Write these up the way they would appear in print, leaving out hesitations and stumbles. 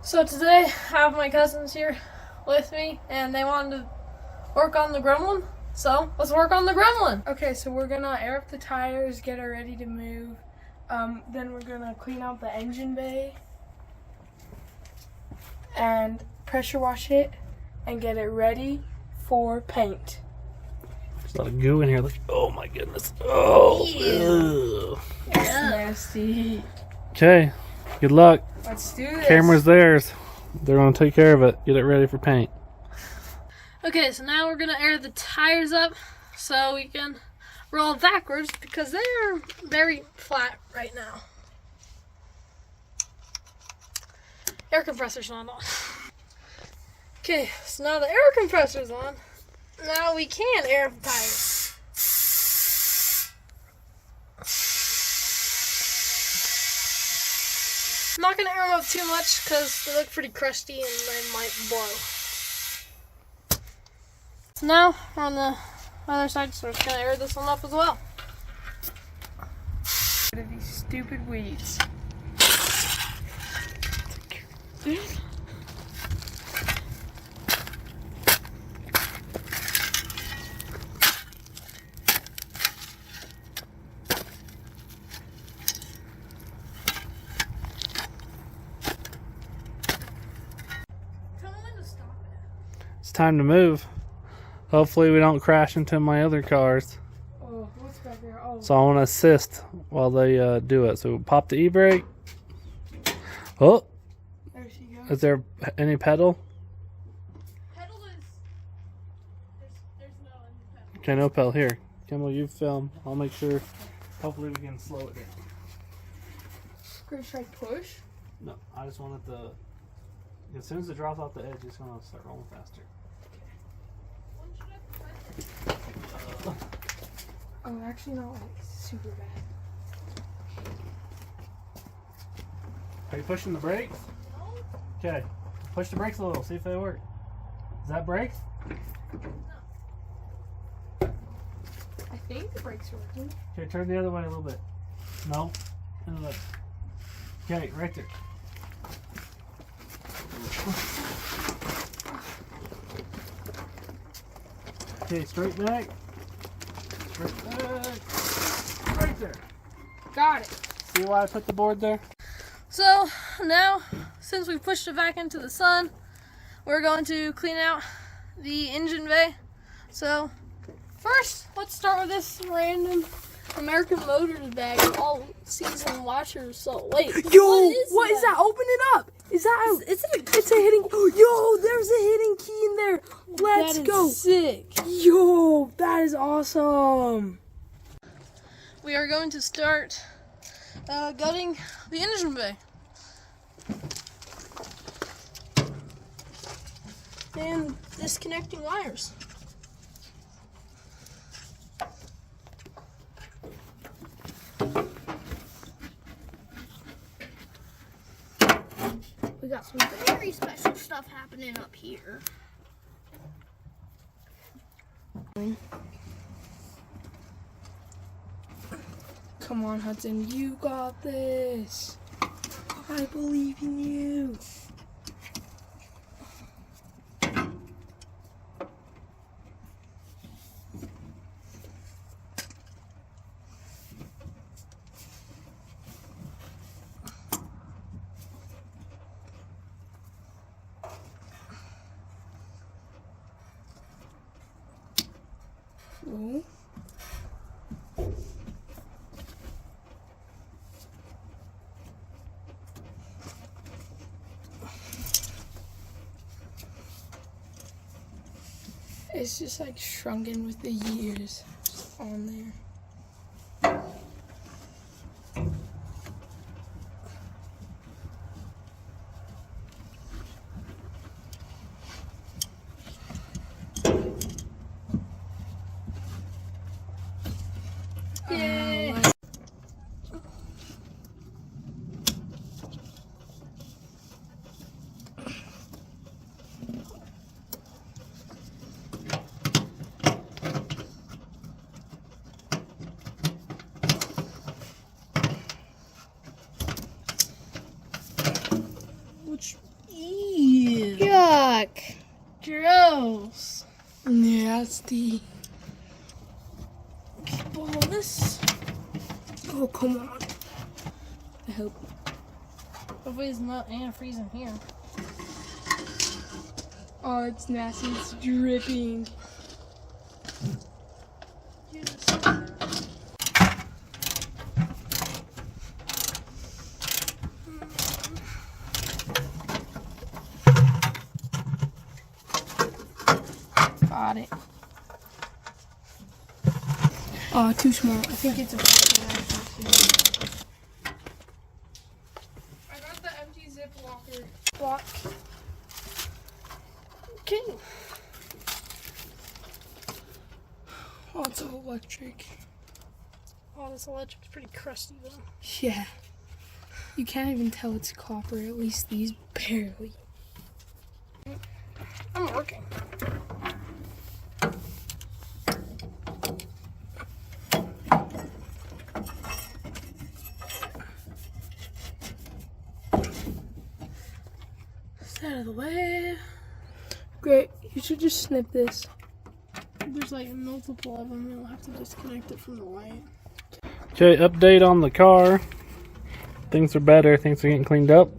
So today I have my cousins here with me and they wanted to work on the Gremlin. So let's work on the Gremlin. Okay, so we're gonna air up the tires, get her ready to move. Then we're gonna clean out the engine bay and pressure wash it and get it ready for paint. There's a lot of goo in here. Look, oh my goodness. Oh, That's nasty. okay. Good luck. Let's do this. Camera's theirs. They're gonna take care of it. Get it ready for paint. Okay, so now we're gonna air the tires up so we can roll backwards because they're very flat right now. Air compressor's not on. Okay, so now the air compressor's on. Now we can air the tires. I'm not gonna air them up too much because they look pretty crusty and they might blow. So now we're on the other side, so we're just gonna air this one up as well. Rid of these stupid weeds. It's time to move. Hopefully we don't crash into my other cars. Oh, what's back there? Oh. So I want to assist while they do it. So pop the e-brake. Oh, There she goes. is there any pedal? Pedal is there's no pedal. Okay, no pedal. Here, Kimball, you film. I'll make sure. Hopefully we can slow it down. Should I push? No, I just wanted to. As soon as it drops off the edge, it's gonna start rolling faster. Oh, actually not like super bad. Are you pushing the brakes? Okay, push the brakes a little. See if they work. Is that brakes? I think the brakes are working. Okay, turn the other way a little bit. No. Okay, right there. Okay, straight back. Straight back. Right there. Got it. See why I put the board there? So now, since we pushed it back into the sun, we're going to clean out the engine bay. So first, let's start with this random American Motors bag of all season washers. So wait, Yo, what is that? Open it up. Is that It's it's a hidden yo, there's a hidden key in there. Let's go. Sick. Yo, that is awesome. We are going to start gutting the engine bay. And disconnecting wires. We got some very special stuff happening up here. Come on, Hudson, you got this. I believe in you. Ooh. It's just like shrunken with the years just on there. Yay! Ew. Yuck. Gross. Nasty. Keep all this. Oh, come on. I hope. Hopefully it's not antifreeze in here. Oh, it's nasty. It's dripping. Got it. Oh, too small. I think it's a fucking I got the empty zip locker. block. Okay. Oh, it's all electric. Oh, this electric's pretty crusty though. Yeah. You can't even tell it's copper, at least these barely. I'm working. It's out of the way. Great. You should just snip this. There's like multiple of them. You'll have to disconnect it from the light. Okay, update on the car. Things are better. Things are getting cleaned up.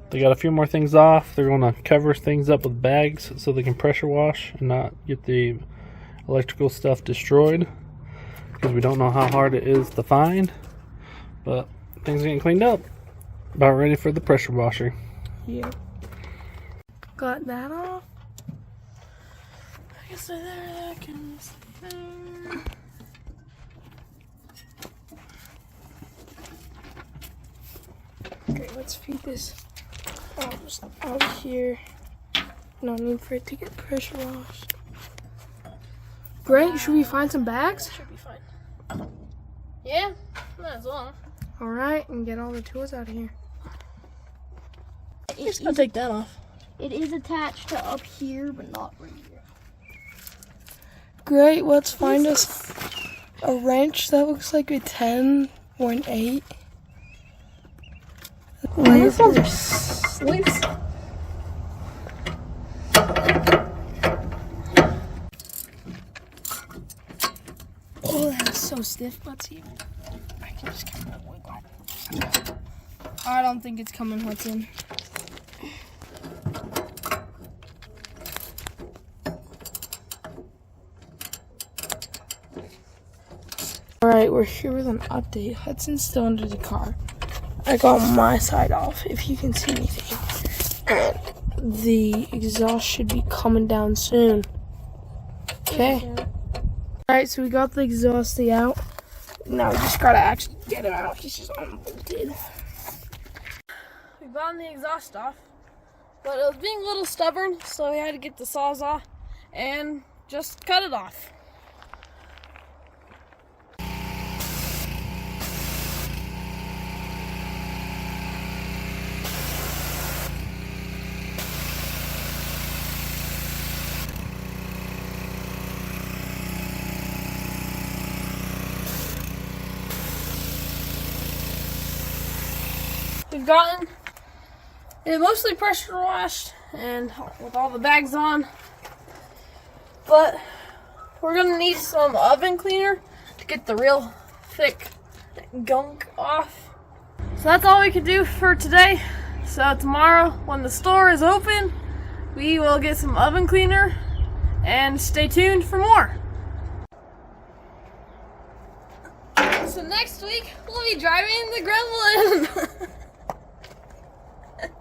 They got a few more things off. They're going to cover things up with bags so they can pressure wash and not get the electrical stuff destroyed, because we don't know how hard it is to find. But things are getting cleaned up. About ready for the pressure washer. Yeah. Got that off. I can stay there. I can stay there. Great, let's feed this just out here. No need for it to get pressure washed. Great, should we find some bags? Should be fine. Yeah, might as well. Alright, and get all the tools out of here. Just gonna take that off. It is attached to up here, but not right here. Great, let's find us a wrench that looks like a 10 or an 8. These ones are sleeves. Oh, that's so stiff. Let's see. I can just kind of wiggle. I don't think it's coming, Hudson. Alright, we're here with an update. Hudson's still under the car. I got my side off, if you can see anything. And the exhaust should be coming down soon. Okay. Alright, so we got the exhaust thing out. Now we just gotta actually get him out. He's just unbolted. We've gotten the exhaust off, but it was being a little stubborn, so we had to get the sawzall and just cut it off. We've gotten it mostly pressure washed and with all the bags on, but we're gonna need some oven cleaner to get the real thick gunk off. So that's all we can do for today. So tomorrow when the store is open, we will get some oven cleaner, and stay tuned for more. So next week we'll be driving the Gremlin.